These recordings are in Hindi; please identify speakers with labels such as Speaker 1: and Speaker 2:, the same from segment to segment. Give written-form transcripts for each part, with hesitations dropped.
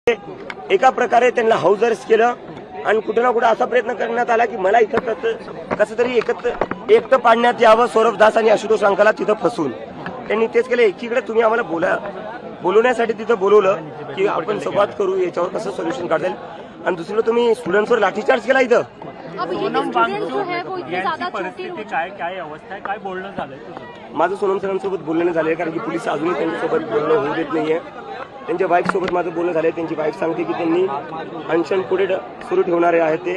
Speaker 1: एका प्रकारे त्यांना हाऊस अरेस्ट केलं आणि कुठे ना कुठे असा प्रयत्न करण्यात आला की मला इथं कसं तरी एकटं पाडण्यात यावं सौरभ दास आणि आशुतोष अंकाला तिथं फसून त्यांनी तेच केलं। एकीकडे तुम्ही आम्हाला बोलवण्यासाठी तिथं बोलवलं की आपण संवाद करू, याच्यावर कसं सोल्युशन काढता येईल, आणि दुसरीकडे तुम्ही स्टुडंट्सवर लाठीचार्ज केला इथं। माझं सोनम सरांसोबत बोलणं झालंय, कारण की पोलीस अजूनही त्यांच्यासोबत बोलणं होऊ देत नाहीये। त्यांच्या वाईफ सोबत माझं बोलणं झालंय। त्यांची वाईफ सांगते की त्यांनी अनशन पुढे सुरू ठेवणारे आहेत ते,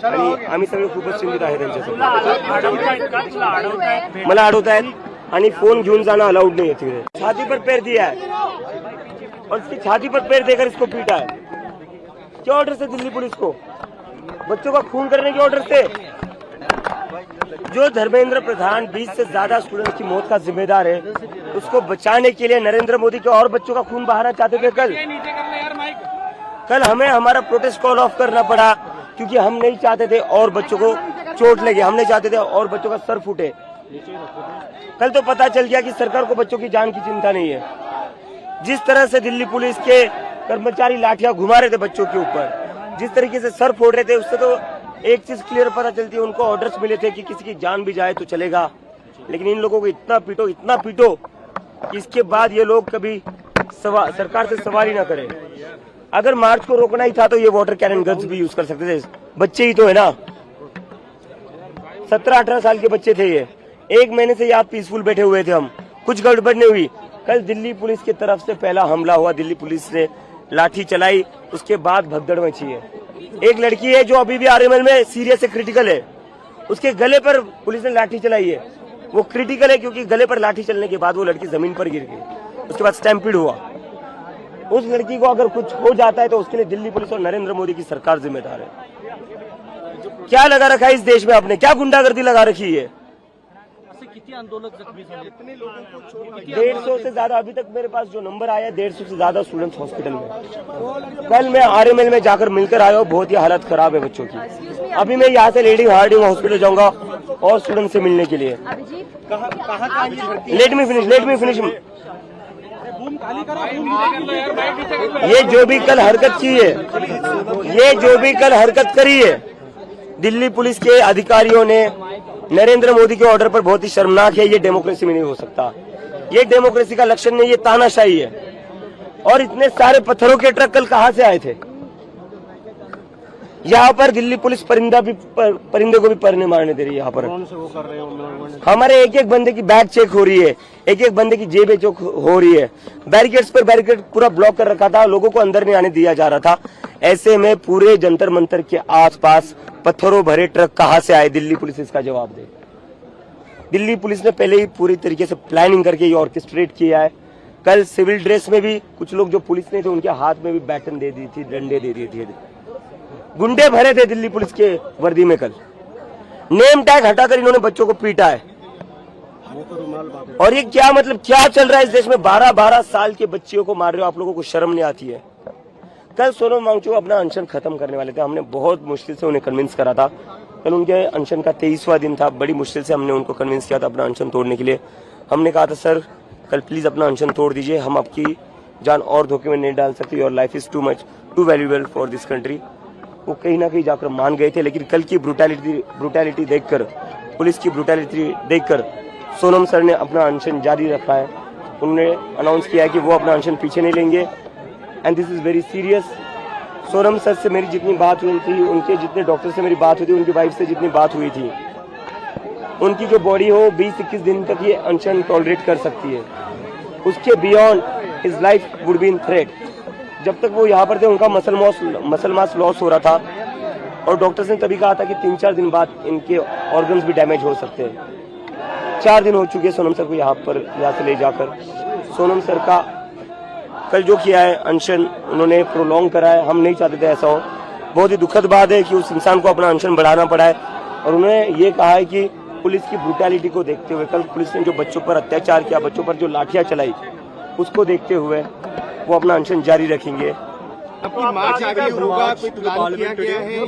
Speaker 1: आणि आम्ही सगळे खूपच चिंतित आहे त्यांच्यासोबत। मला अडवत आहेत आणि फोन घेऊन जाना अलाउड नहीं है। तिकडे छाती पर पैर दिया है और इसकी छाती पर पैर देकर इसको पीटा है। क्या ऑर्डर से दिल्ली पुलिस को? बच्चों का खून करने के ऑर्डर से। जो धर्मेंद्र प्रधान 20 से ज्यादा स्टूडेंट की मौत का जिम्मेदार है, उसको बचाने के लिए नरेंद्र मोदी के और बच्चों का खून बहाना चाहते थे। कल हमें हमारा प्रोटेस्ट कॉल ऑफ करना पड़ा क्योंकि हम नहीं चाहते थे और बच्चों को चोट लगे, हम नहीं चाहते थे और बच्चों का सर फूटे। कल तो पता चल गया कि सरकार को बच्चों की जान की चिंता नहीं है। जिस तरह से दिल्ली पुलिस के कर्मचारी लाठियां घुमा रहे थे बच्चों के ऊपर, जिस तरीके से सर फोड़ रहे थे, उससे तो एक चीज क्लियर पता चलती है, उनको ऑर्डर्स मिले थे कि किसी की जान भी जाए तो चलेगा, लेकिन इन लोगों को इतना पीटो कि इसके बाद ये लोग कभी सरकार से सवाल ही ना करें। अगर मार्च को रोकना ही था तो ये वाटर कैनन गन्स भी यूज कर सकते थे। बच्चे ही तो है ना, 17-18 साल के बच्चे थे ये। एक महीने से यहाँ पीसफुल बैठे हुए थे हम, कुछ गड़बड़ नहीं हुई। कल दिल्ली पुलिस की तरफ से पहला हमला हुआ, दिल्ली पुलिस ने लाठी चलाई, उसके बाद भगदड़ मची है। एक लड़की है जो अभी भी आरएमएल में सीरियस से क्रिटिकल है, उसके गले पर पुलिस ने लाठी चलाई है। वो क्रिटिकल है क्योंकि गले पर लाठी चलने के बाद वो लड़की जमीन पर गिर गई, उसके बाद स्टैम्पीड हुआ। उस लड़की को अगर कुछ हो जाता है तो उसके लिए दिल्ली पुलिस और नरेंद्र मोदी की सरकार जिम्मेदार है। क्या लगा रखा है इस देश में आपने, क्या गुंडागर्दी लगा रखी है?
Speaker 2: आंदोलक जख्मी झाले,
Speaker 1: 150 से ज्यादा अभी तक मेरे पास जो नंबर आया, 150 से ज्यादा स्टूडेंट्स हॉस्पिटल में। कल मैं आरएमएल में जाकर मिलकर आया हूँ, बहुत ही हालत खराब है बच्चों की। अभी मैं यहाँ से लेडी हार्डिंग हॉस्पिटल जाऊंगा और स्टूडेंट से मिलने के लिए। Let me finish. ये जो भी कल हरकत करी है दिल्ली पुलिस के अधिकारियों ने नरेंद्र मोदी के ऑर्डर पर, बहुत ही शर्मनाक है। ये डेमोक्रेसी में नहीं हो सकता, ये डेमोक्रेसी का लक्षण नहीं, ये तानाशाही है। और इतने सारे पत्थरों के ट्रक कल कहां से आए थे? यहाँ पर दिल्ली पुलिस परिंदे को भी परने मारने दे रही है। यहाँ पर हमारे एक एक बंदे की बैग चेक हो रही है, एक एक बंदे की जेब चेक हो रही है। बैरिकेड्स पर बैरिकेड पूरा ब्लॉक कर रखा था, लोगों को अंदर नहीं आने दिया जा रहा था। ऐसे में पूरे जंतर मंतर के आसपास पत्थरों भरे ट्रक कहां से आए? दिल्ली पुलिस इसका जवाब दे। दिल्ली पुलिस ने पहले ही पूरी तरीके से प्लानिंग करके ये ऑर्केस्ट्रेट किया है। कल सिविल ड्रेस में भी कुछ लोग जो पुलिस ने थे, उनके हाथ में भी बैटन दे दी थी, डंडे दे दिए थे। गुंडे भरे थे दिल्ली पुलिस के वर्दी में। कल नेम टैग हटाकर इन्होंने बच्चों को पीटा है। और ये क्या मतलब, क्या चल रहा है इस देश में? 12-12 साल के बच्चियों को मार रहे हो आप लोगों को, शर्म नहीं आती है? कल सोनम वांगचुक अपना अनशन खत्म करने वाले थे, हमने बहुत मुश्किल से उन्हें कन्विंस करा था। कल उनके अनशन का 23वां दिन था, बड़ी मुश्किल से हमने उनको कन्विंस किया था अपना अनशन तोड़ने के लिए। हमने कहा था सर कल प्लीज अपना अनशन तोड़ दीजिए, हम आपकी जान और धोखे में नहीं डाल सकते, your life is too valuable for this country. वो कहीं ना कहीं जाकर मान गए थे, लेकिन कल की ब्रूटैलिटी देखकर, पुलिस की ब्रूटैलिटी देखकर सोनम सर ने अपना अनशन जारी रखा है। उन्होंने अनाउंस किया है कि वो अपना अनशन पीछे नहीं लेंगे, and this is very serious. Sonam sir से मेरी जितनी बात हुई थी, उनके जितने डॉक्टर से मेरी बात हुई थी, उनकी वाइफ से जितनी बात हुई थी, उनकी जो बॉडी हो 20-21 दिन तक ये अनशन टॉलरेट कर सकती है। उसके beyond his life would be in threat. जब तक वो यहाँ पर थे उनका मसल मास लॉस हो रहा था, और डॉक्टर्स ने तभी कहा था कि 3-4 दिन बाद इनके ऑर्गन्स भी डैमेज हो सकते हैं। 4 दिन हो चुके सोनम सर को यहाँ से ले जाकर। सोनम सर का कल जो किया है अनशन, उन्होंने प्रोलॉन्ग करा है, हम नहीं चाहते थे ऐसा हो। बहुत ही दुखद बात है कि उस इंसान को अपना अनशन बढ़ाना पड़ा है। और उन्होंने ये कहा है कि पुलिस की ब्रूटैलिटी को देखते हुए, कल पुलिस ने जो बच्चों पर अत्याचार किया, बच्चों पर जो लाठियां चलाई, उसको देखते हुए वो अपना अनशन जारी रखेंगे।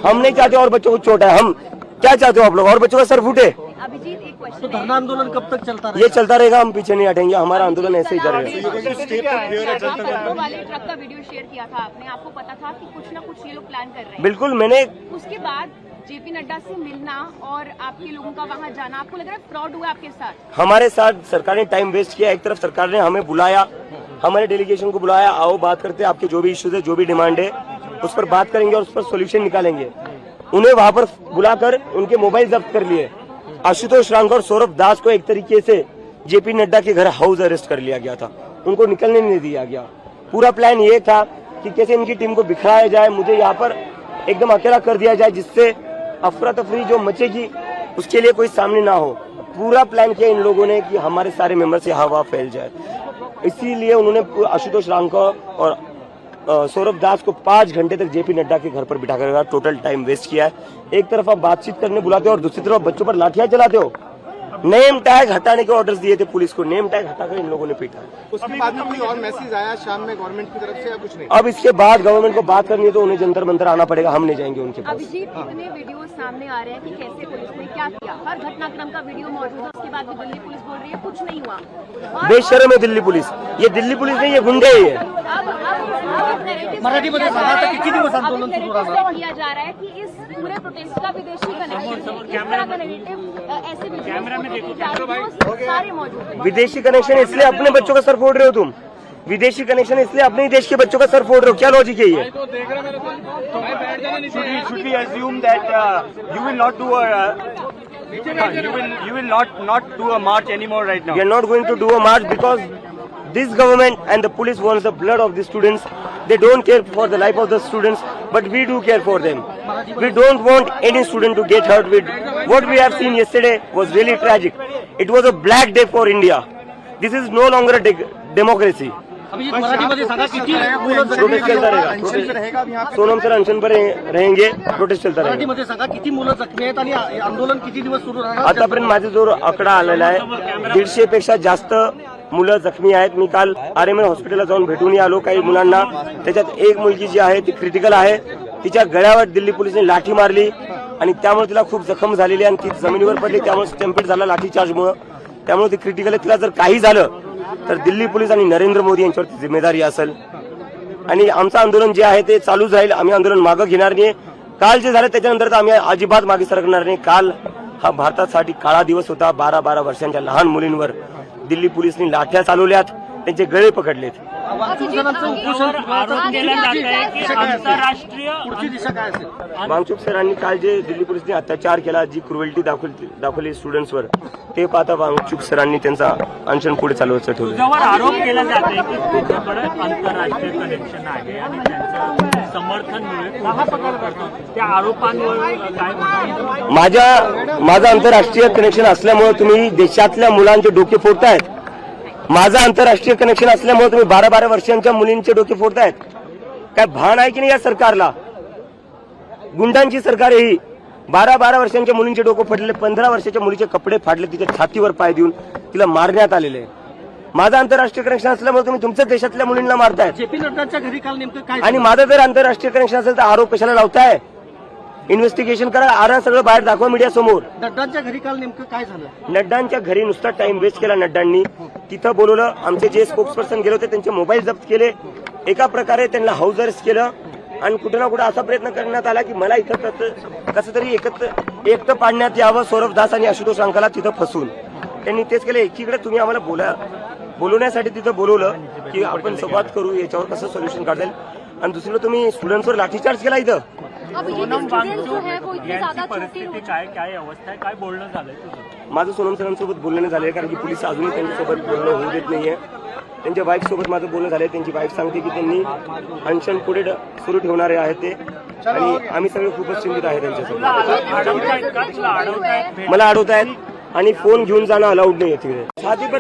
Speaker 1: हम नहीं चाहते और बच्चों को चोट है। हम क्या चाहते हो आप लोग, और बच्चों का सर फूटे?
Speaker 3: अभिजीत एक
Speaker 2: तो
Speaker 3: क्वेश्चन
Speaker 2: धरना आंदोलन कब तक चलता
Speaker 1: ये
Speaker 2: रहेगा?
Speaker 1: चलता रहेगा, हम पीछे नहीं हटेंगे, हमारा आंदोलन ऐसे ही चलेगा।
Speaker 3: वाले ट्रक का वीडियो शेयर किया था आपने, आपको पता था कि कुछ ना कुछ ये लोग प्लान कर रहे हैं।
Speaker 1: बिल्कुल, मैंने
Speaker 3: उसके बाद जेपी नड्डा से मिलना और आपके लोगों का वहां जाना, आपको लग रहा है फ्रॉड हुआ आपके साथ?
Speaker 1: हमारे साथ सरकार ने टाइम वेस्ट किया। एक तरफ सरकार ने हमें बुलाया, हमारे डेलीगेशन को बुलाया, आओ बात करते हैं, आपके जो भी इश्यूज है, जो भी डिमांड है उस पर बात करेंगे और उस पर सोल्यूशन निकालेंगे। उन्हें वहां पर बुलाकर उनके मोबाइल जब्त कर लिए। आशुतोष रांग और सौरभ दास को एक तरीके से जेपी नड्डा के घर हाउस अरेस्ट कर लिया गया था, उनको निकलने नहीं दिया गया। पूरा प्लान ये था कि कैसे इनकी टीम को बिखराया जाए, मुझे यहाँ पर एकदम अकेला कर दिया जाए, जिससे अफरा तफरी जो मचेगी उसके लिए कोई सामने ना हो। पूरा प्लान किया इन लोगों ने कि हमारे सारे मेंबर से हवा फैल जाए। इसीलिए उन्होंने आशुतोष रांग को और सौरभ दास को 5 घंटे तक जेपी नड्डा के घर पर बिठाकर टोटल टाइम वेस्ट किया है। एक तरफ आप बातचीत करने बुलाते हो और दूसरी तरफ बच्चों पर लाठियां चलाते हो। नेम टैग हटाने के ऑर्डर्स दिए थे पुलिस को, नेम टैग हटाकर इन लोगों ने पीटा।
Speaker 4: उसके बाद में कोई और मैसेज आया शाम में गवर्नमेंट की तरफ से या कुछ नहीं?
Speaker 1: अब इसके बाद गवर्नमेंट को बात करनी है तो उन्हें जंतर मंतर आना पड़ेगा, हम नहीं जाएंगे उनके पास।
Speaker 3: अभिजीत इतने वीडियो सामने आ रहे हैं कि कैसे पुलिस ने क्या किया, हर घटनाक्रम का वीडियो मौजूद है, उसके बाद भी दिल्ली पुलिस बोल रही है कुछ नहीं हुआ। और
Speaker 1: बेशर्म है दिल्ली पुलिस, ये दिल्ली पुलिस नहीं, ये गुंडे ही है।
Speaker 2: मराठीमध्ये सांगा आता किती दिवस आंदोलन सुरू राहणार?
Speaker 3: किया जा रहा है कि इस पूरे प्रोटेस्ट का विदेशी कनेक्शन है, इस तरह का नेगेटिव ऐसे वीडियो सारे मौजूद हैं।
Speaker 1: विदेशी कनेक्शन इसलिए अपने बच्चों का सर फोड़ रहे हो तुम, विदेशी कनेक्शन इसलिए अपने ही देश के बच्चों का सर फोड़ रहे हो, क्या लॉजिक है ये?
Speaker 5: Should we assume that you will not do a march anymore right now?
Speaker 1: We are not going to do a march because this government and the police wants the blood of the students. They don't care for the life of the students, but we do care for them. We don't want any student to get hurt. What we have seen yesterday was really tragic. It was a black day for India. This is no longer a democracy.
Speaker 2: Abhijit मराठीमध्ये सांगा किती मुलं
Speaker 1: प्रोटेस्ट
Speaker 2: जखमी
Speaker 1: चलता
Speaker 2: आहेत?
Speaker 1: रहेगा। सोनम सर अनशन पर रहेंगे, प्रोटेस्ट चलता रहेगा।
Speaker 2: मराठीमध्ये सांगा किती मुलं जखमी आहेत आणि आंदोलन किती दिवस सुरू राहणार?
Speaker 1: आतापर्यंत माझा जो आकडा आलेला आहे 150 पेक्षा जास्त मुलं जखमी आहेत। मी काल RMN हॉस्पिटलला जाऊन भेटून आलो काही मुलांना, त्याच्यात एक मुलगी जी आहे ती क्रिटिकल आहे, तिच्या गळ्यावर दिल्ली पोलिसांनी लाठी मारली आणि त्यामुळे तिला खूप जखम झालेली आणि ती जमिनीवर पडली, त्यामुळे स्टॅम्पेड झाला लाठी चार्जमुळे, त्यामुळे ती क्रिटिकल आहे। तिला जर काही झालं तर दिल्ली पोलीस आणि नरेंद्र मोदी यांच्यावरती जिम्मेदारी असेल आणि आमचं आंदोलन जे आहे ते चालूच राहील। आम्ही आंदोलन मागे घेणार नाही। काल जे झालं त्याच्यानंतर तर आम्ही अजिबात मागे सरकणार नाही। काल हा भारतासाठी काळा दिवस होता। 12-12 वर्षांच्या लहान मुलींवर दिल्ली पोलिसांनी लाठ्या चालवल्यात, त्यांचे गळे पकडलेत।
Speaker 2: वांचूक जणांचं उपोषण आरोप केला जात आहे की आंतरराष्ट्रीय पुढची दिशा काय असेल?
Speaker 1: वांगचुक सरांनी काल जे दिल्ली पोलिसांनी अत्याचार केला, जी क्रुएल्टी दाखवली स्टुडंट्सवर, ते पाहता वांगचुक सरांनी त्यांचा अनशन पुढे चालवायचं ठेवलं।
Speaker 6: तुझ्यावर आरोप केला जाते की तुझ्याकडे आंतरराष्ट्रीय कनेक्शन आहे आणि त्यांचं समर्थन मिळेल त्या आरोपांवर काय म्हणतात?
Speaker 1: माझं आंतरराष्ट्रीय कनेक्शन असल्यामुळे तुम्ही देशातल्या मुलांचे डोके फोडतायत। माझं आंतरराष्ट्रीय कनेक्शन असल्यामुळे तुम्ही 12-12 वर्षांच्या मुलींचे डोके फोडतायत। काय भान आहे की नाही या सरकारला? गुंडांची सरकार आहे ही। 12-12 वर्षांच्या मुलींचे डोके फाडले, 15 वर्षाच्या मुलीचे कपडे फाडले, तिच्या छातीवर पाय देऊन तिला मारण्यात आलेले। माझं आंतरराष्ट्रीय कनेक्शन असल्यामुळे तुम्ही तुमच्या देशातल्या मुलींना मारतायत
Speaker 2: जेपी नड्डांच्या घरी काल नेमकं काय
Speaker 1: आणि माझं जर आंतरराष्ट्रीय कनेक्शन असेल तर आरोप कशाला लावताय? इन्व्हेस्टिगेशन करा, आरा सगळं बाहेर दाखवा मीडिया समोर।
Speaker 2: नड्डांच्या घरी काल नेमकं काय झालं?
Speaker 1: नड्डांच्या घरी नुसता टाइम वेस्ट केला नड्डांनी, तिथं बोलवलं, आमचे जे स्पोक्सपर्सन गेले होते त्यांचे मोबाईल जप्त केले, एका प्रकारे त्यांना हाऊस अरेस्ट केलं आणि कुठे ना कुठे असा प्रयत्न करण्यात आला की मला इथं कसं तरी एकटं पाडण्यात यावं सौरभ दास आणि आशुतोष रांकाला तिथं फसून त्यांनी तेच केलं। एकीकडे तुम्ही आम्हाला बोलवण्यासाठी तिथं बोलवलं की आपण संवाद करू, याच्यावर कसं सोल्युशन काढता येईल, आणि दुसरीकडे तुम्ही स्टुडंट्सवर लाठीचार्ज केला इथं।
Speaker 6: सोनम वांगचूक यांची परिस्थिती काय अवस्था आहे, काय बोलणं झालंय तुझं?
Speaker 1: माझं सोनम सरांसोबत बोलणं झालंय, कारण की पोलीस अजूनही त्यांच्यासोबत बोलणं होऊ देत नाहीये। त्यांच्या वाईफ सोबत माझं बोलणं झालंय, त्यांची वाईफ सांगते की त्यांनी अनशन पुढे सुरू ठेवणारे आहेत ते, आणि आम्ही सगळे खूपच चिंतित आहे त्यांच्यासोबत। मला अडवतायत आणि फोन घेऊन जाणं अलाउड नाही तिकडे। छाती पर